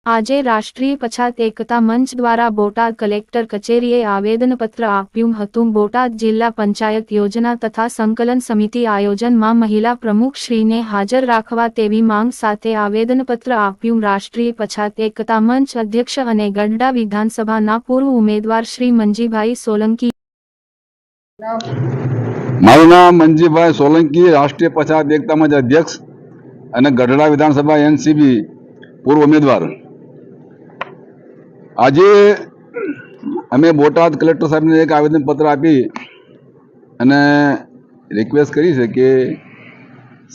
આજે રાષ્ટ્રીય પછાત એકતા મંચ દ્વારા બોટાદ કલેક્ટર કચેરીએ આવેદનપત્ર આપ્યું હતું। બોટાદ જિલ્લા પંચાયત યોજના તથા સંકલન સમિતિ આયોજનમાં મહિલા પ્રમુખશ્રીને હાજર રાખવા તેવી માંગ સાથે આવેદનપત્ર આપ્યું। રાષ્ટ્રીય પછાત એકતા મંચ અધ્યક્ષ અને ગઢડા વિધાનસભાના પૂર્વ ઉમેદવાર શ્રી મંજીભાઈ સોલંકી। મારું નામ મંજીભાઈ સોલંકી, રાષ્ટ્રીય પછાત એકતા મંચ અધ્યક્ષ અને ગઢડા વિધાનસભા એનસીપી પૂર્વ ઉમેદવાર। આજે અમે બોટાદ કલેક્ટર સાહેબને એક આવેદનપત્ર આપી અને રિક્વેસ્ટ કરી છે કે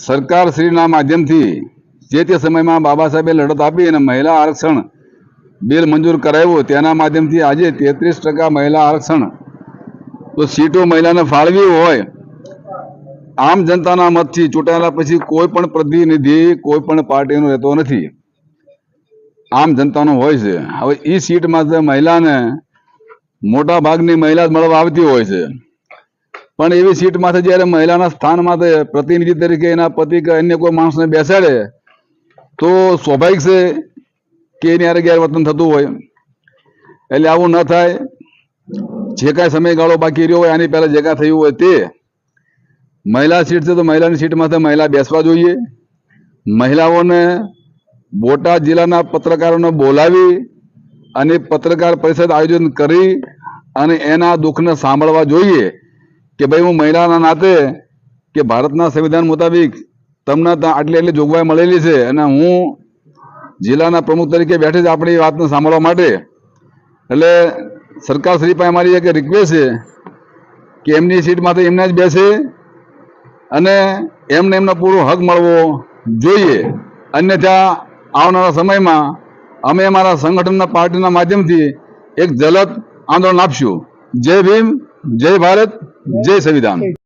સરકાર શ્રીના માધ્યમથી જે તે સમયમાં બાબા સાહેબે લડત આપી અને મહિલા આરક્ષણ બિલ મંજૂર કરાવ્યું, તેના માધ્યમથી આજે 33% મહિલા આરક્ષણ તો સીટો મહિલાને ફાળવી હોય, આમ જનતાના મતથી ચૂંટાયેલા પછી કોઈ પણ પ્રતિનિધિ કોઈ પણ પાર્ટીનો રહેતો નથી, આમ જનતાનો હોય છે। હવે એ સીટમાં મહિલાને મોટા ભાગની મહિલા મળવા આવતી હોય છે, પણ એવી સીટમાંથી જ્યારે મહિલાના સ્થાનમાં પ્રતિનિધિ તરીકે એના પતિ કે અન્ય કોઈ માણસને બેસાડે તો સ્વાભાવિક છે કે એની હારે ગેરવર્તન થતું હોય। એટલે આવું ન થાય। જે કાંઈ સમયગાળો બાકી રહ્યો હોય, આની પહેલા જે કાંઈ થયું હોય તે મહિલા સીટ છે તો મહિલાની સીટમાં મહિલા બેસવા જોઈએ। મહિલાઓને બોટાદ જિલ્લાના પત્રકારોને બોલાવી અને પત્રકાર પરિષદ આયોજન કરી અને એના દુઃખને સાંભળવા જોઈએ કે ભાઈ હું મહિલાના નાતે કે ભારતના સંવિધાન મુતાબિક તમને આટલી આટલી જોગવાઈ મળેલી છે અને હું જિલ્લાના પ્રમુખ તરીકે બેઠી જ આપણી વાતને સાંભળવા માટે। એટલે સરકાર શ્રી પાસે અમારી એક રિક્વેસ્ટ છે કે એમની સીટમાંથી એમને જ બેસે અને એમને એમનો પૂરો હક મળવો જોઈએ। અન્યથા આવનારા સમયમાં અમે અમારા સંગઠનના પાર્ટીના માધ્યમથી એક જલદ આંદોલન આપશું। જય ભીમ, જય ભારત, જય સંવિધાન।